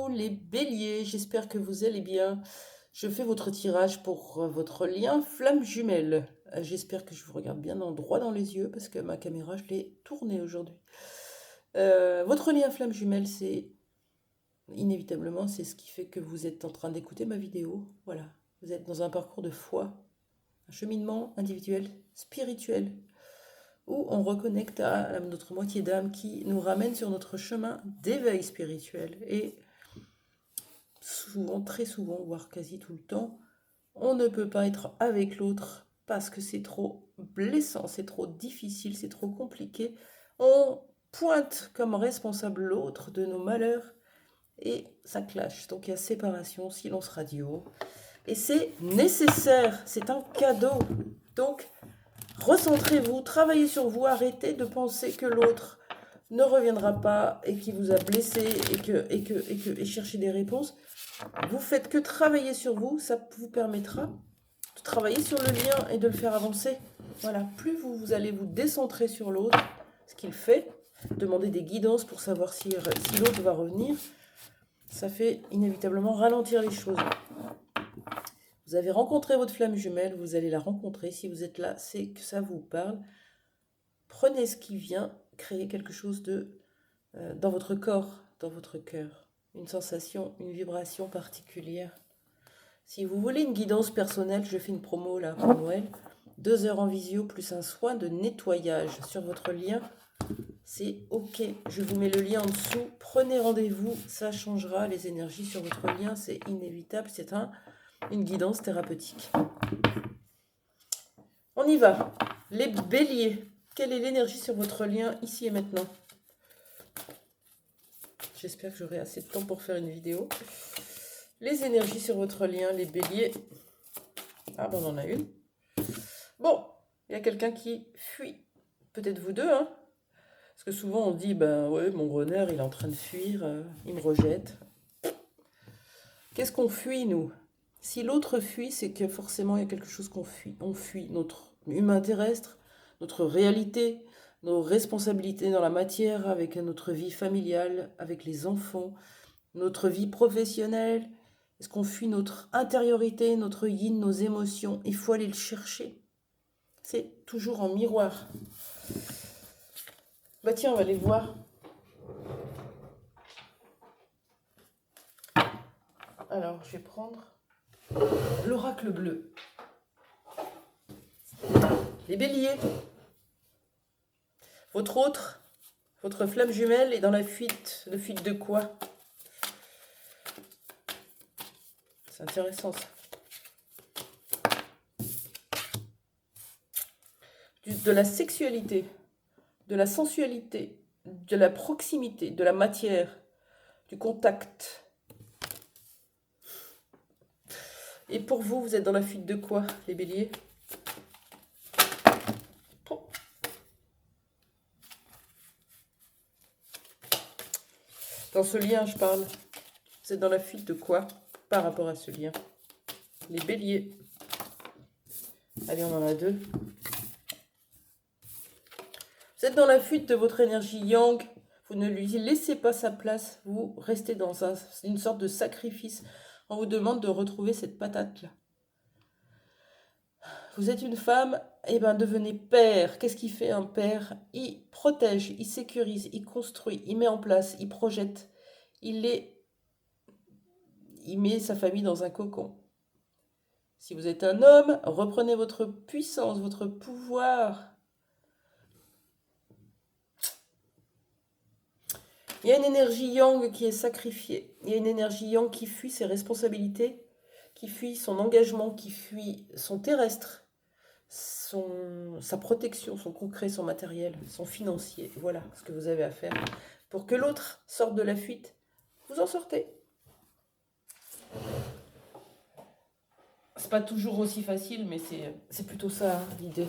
Les béliers, j'espère que vous allez bien. Je fais votre tirage pour votre lien flamme jumelle. J'espère que je vous regarde bien droit dans les yeux parce que ma caméra, je l'ai tournée aujourd'hui. Votre lien flamme jumelle, c'est inévitablement, c'est ce qui fait que vous êtes en train d'écouter ma vidéo. Voilà, vous êtes dans un parcours de foi, un cheminement individuel, spirituel, où on reconnecte à notre moitié d'âme qui nous ramène sur notre chemin d'éveil spirituel. Et souvent, très souvent, voire quasi tout le temps, on ne peut pas être avec l'autre parce que c'est trop blessant, c'est trop difficile, c'est trop compliqué. On pointe comme responsable l'autre de nos malheurs et ça clash. Donc il y a séparation, silence radio. Et c'est nécessaire, c'est un cadeau. Donc recentrez-vous, travaillez sur vous, arrêtez de penser que l'autre ne reviendra pas et qui vous a blessé et chercher des réponses. Vous faites que travailler sur vous, ça vous permettra de travailler sur le lien et de le faire avancer. Voilà, plus vous allez vous décentrer sur l'autre, ce qu'il fait, demander des guidances pour savoir si l'autre va revenir, ça fait inévitablement ralentir les choses. Vous avez rencontré votre flamme jumelle, vous allez la rencontrer. Si vous êtes là, c'est que ça vous parle. Prenez ce qui vient, créer quelque chose dans votre corps, dans votre cœur. Une sensation, une vibration particulière. Si vous voulez une guidance personnelle, je fais une promo là pour Noël. 2 heures en visio plus un soin de nettoyage sur votre lien. C'est ok, je vous mets le lien en dessous. Prenez rendez-vous, ça changera les énergies sur votre lien. C'est inévitable, c'est une guidance thérapeutique. On y va. Les béliers, quelle est l'énergie sur votre lien ici et maintenant? J'espère que j'aurai assez de temps pour faire une vidéo. Les énergies sur votre lien, les béliers. Ah ben on en a une. Bon, il y a quelqu'un qui fuit. Peut-être vous deux, hein? Parce que souvent on dit, ben ouais, mon renard, il est en train de fuir, il me rejette. Qu'est-ce qu'on fuit, nous? Si l'autre fuit, c'est que forcément il y a quelque chose qu'on fuit. On fuit notre humain terrestre, notre réalité, nos responsabilités dans la matière, avec notre vie familiale, avec les enfants, notre vie professionnelle. Est-ce qu'on fuit notre intériorité, notre yin, nos émotions? Il faut aller le chercher. C'est toujours en miroir. Bah tiens, on va aller voir. Alors, je vais prendre l'oracle bleu. Les béliers. Votre flamme jumelle est dans la fuite. De fuite de quoi? C'est intéressant ça. De la sexualité, de la sensualité, de la proximité, de la matière, du contact. Et pour vous, vous êtes dans la fuite de quoi, les béliers? Dans ce lien, je parle. Vous êtes dans la fuite de quoi par rapport à ce lien? Les béliers. Allez, on en a deux. Vous êtes dans la fuite de votre énergie yang. Vous ne lui laissez pas sa place. Vous restez dans une sorte de sacrifice. On vous demande de retrouver cette patate-là. Vous êtes une femme, et ben devenez père. Qu'est-ce qu'il fait un père? Il protège, il sécurise, il construit, il met en place, il projette. Il met sa famille dans un cocon. Si vous êtes un homme, reprenez votre puissance, votre pouvoir. Il y a une énergie yang qui est sacrifiée. Il y a une énergie yang qui fuit ses responsabilités, qui fuit son engagement, qui fuit son terrestre, sa protection, son concret, son matériel, son financier. Voilà ce que vous avez à faire. Pour que l'autre sorte de la fuite, vous en sortez. C'est pas toujours aussi facile, mais c'est plutôt ça l'idée.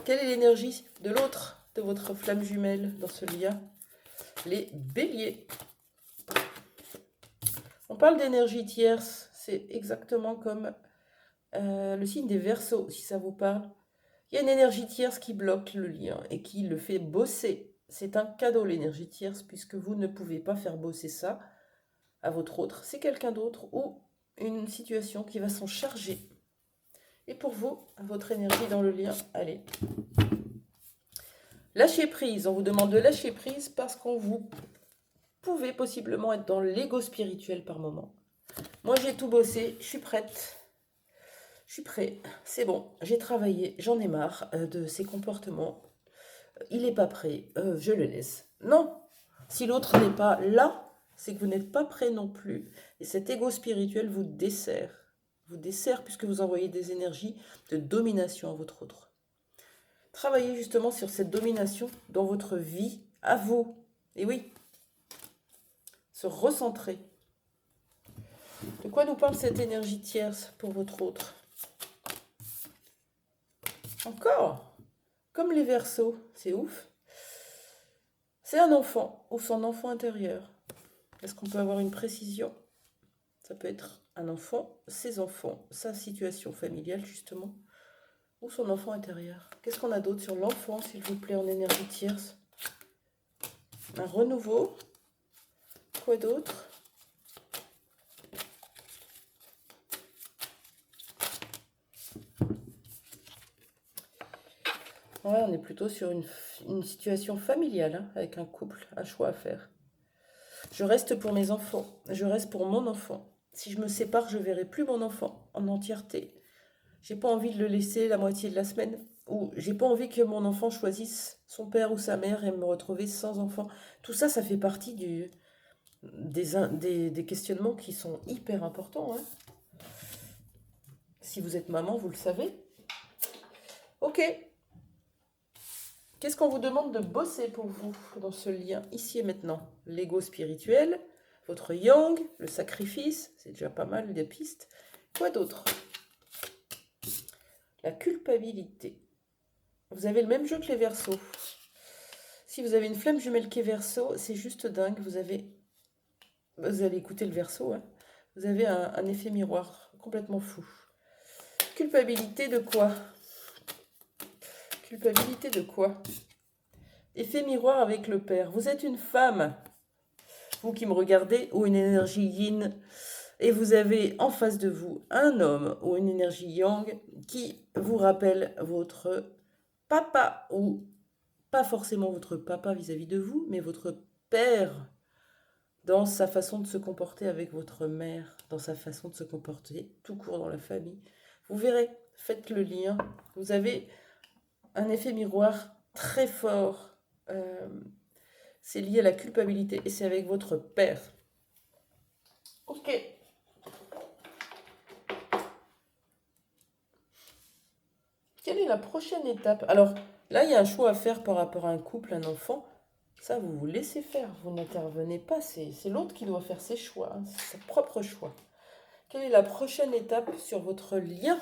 Quelle est l'énergie de l'autre, de votre flamme jumelle dans ce lien? Les béliers. On parle d'énergie tierce, c'est exactement comme le signe des Verseaux, si ça vous parle. Il y a une énergie tierce qui bloque le lien et qui le fait bosser. C'est un cadeau l'énergie tierce puisque vous ne pouvez pas faire bosser ça à votre autre, c'est quelqu'un d'autre ou une situation qui va s'en charger. Et pour vous, votre énergie dans le lien, allez. Lâcher prise, on vous demande de lâcher prise parce qu'on vous pouvez possiblement être dans l'ego spirituel par moment. Moi, j'ai tout bossé, je suis prête. Je suis prêt, c'est bon, j'ai travaillé, j'en ai marre de ces comportements. Il n'est pas prêt, je le laisse. Non, si l'autre n'est pas là, c'est que vous n'êtes pas prêt non plus. Et cet ego spirituel vous dessert. Vous dessert puisque vous envoyez des énergies de domination à votre autre. Travaillez justement sur cette domination dans votre vie, à vous. Et oui, se recentrer. De quoi nous parle cette énergie tierce pour votre autre? Encore, comme les Verseaux, c'est ouf. C'est un enfant ou son enfant intérieur. Est-ce qu'on peut avoir une précision? Ça peut être un enfant, ses enfants, sa situation familiale justement, ou son enfant intérieur. Qu'est-ce qu'on a d'autre sur l'enfant, s'il vous plaît, en énergie tierce? Un renouveau. Quoi d'autre? Ouais, on est plutôt sur une situation familiale, hein, avec un couple, un choix à faire. Je reste pour mes enfants, je reste pour mon enfant. Si je me sépare, je verrai plus mon enfant en entièreté. J'ai pas envie de le laisser la moitié de la semaine, ou j'ai pas envie que mon enfant choisisse son père ou sa mère et me retrouver sans enfant. Tout ça, ça fait partie des questionnements qui sont hyper importants, hein. Si vous êtes maman, vous le savez. Ok. Qu'est-ce qu'on vous demande de bosser pour vous dans ce lien ici et maintenant? L'ego spirituel, votre yang, le sacrifice, c'est déjà pas mal des pistes. Quoi d'autre? La culpabilité. Vous avez le même jeu que les Verseaux. Si vous avez une flamme jumelle qui est Verseau, c'est juste dingue. Vous allez écouter le Verseau, hein. Vous avez un effet miroir complètement fou. Culpabilité de quoi? Culpabilité de quoi? Effet miroir avec le père. Vous êtes une femme, vous qui me regardez, ou une énergie yin, et vous avez en face de vous un homme ou une énergie yang qui vous rappelle votre papa, ou pas forcément votre papa vis-à-vis de vous, mais votre père dans sa façon de se comporter avec votre mère, dans sa façon de se comporter tout court dans la famille. Vous verrez, faites le lien. Vous avez un effet miroir très fort. C'est lié à la culpabilité et c'est avec votre père. Ok. Quelle est la prochaine étape? Alors là, il y a un choix à faire par rapport à un couple, un enfant. Ça, vous vous laissez faire, vous n'intervenez pas. C'est l'autre qui doit faire ses choix, hein, ses propres choix. Quelle est la prochaine étape sur votre lien,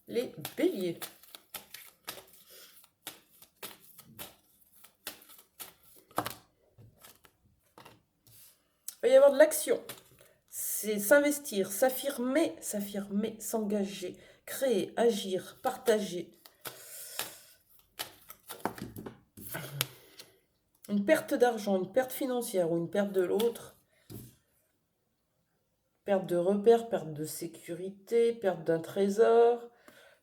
les béliers? Il va y avoir de l'action. C'est s'investir, s'affirmer, s'engager, créer, agir, partager. Une perte d'argent, une perte financière ou une perte de l'autre. Perte de repères, perte de sécurité, perte d'un trésor.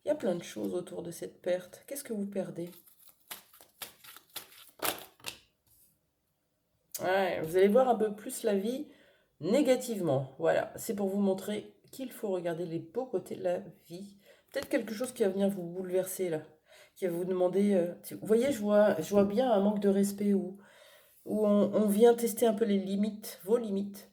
Il y a plein de choses autour de cette perte. Qu'est-ce que vous perdez? Ouais, vous allez voir un peu plus la vie négativement. Voilà, c'est pour vous montrer qu'il faut regarder les beaux côtés de la vie. Peut-être quelque chose qui va venir vous bouleverser là, qui va vous demander... vous voyez, je vois bien un manque de respect où on vient tester un peu les limites, vos limites.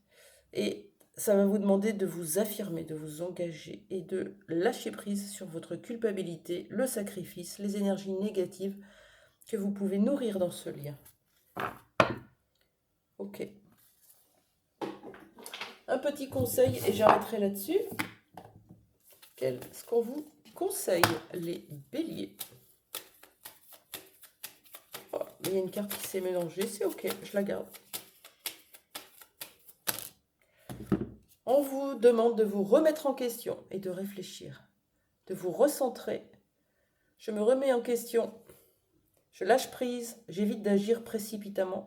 Et ça va vous demander de vous affirmer, de vous engager et de lâcher prise sur votre culpabilité, le sacrifice, les énergies négatives que vous pouvez nourrir dans ce lien. Ok. Un petit conseil et j'arrêterai là-dessus. Qu'est-ce qu'on vous conseille, les béliers? Oh, il y a une carte qui s'est mélangée, c'est ok, je la garde. On vous demande de vous remettre en question et de réfléchir, de vous recentrer. Je me remets en question, je lâche prise, j'évite d'agir précipitamment.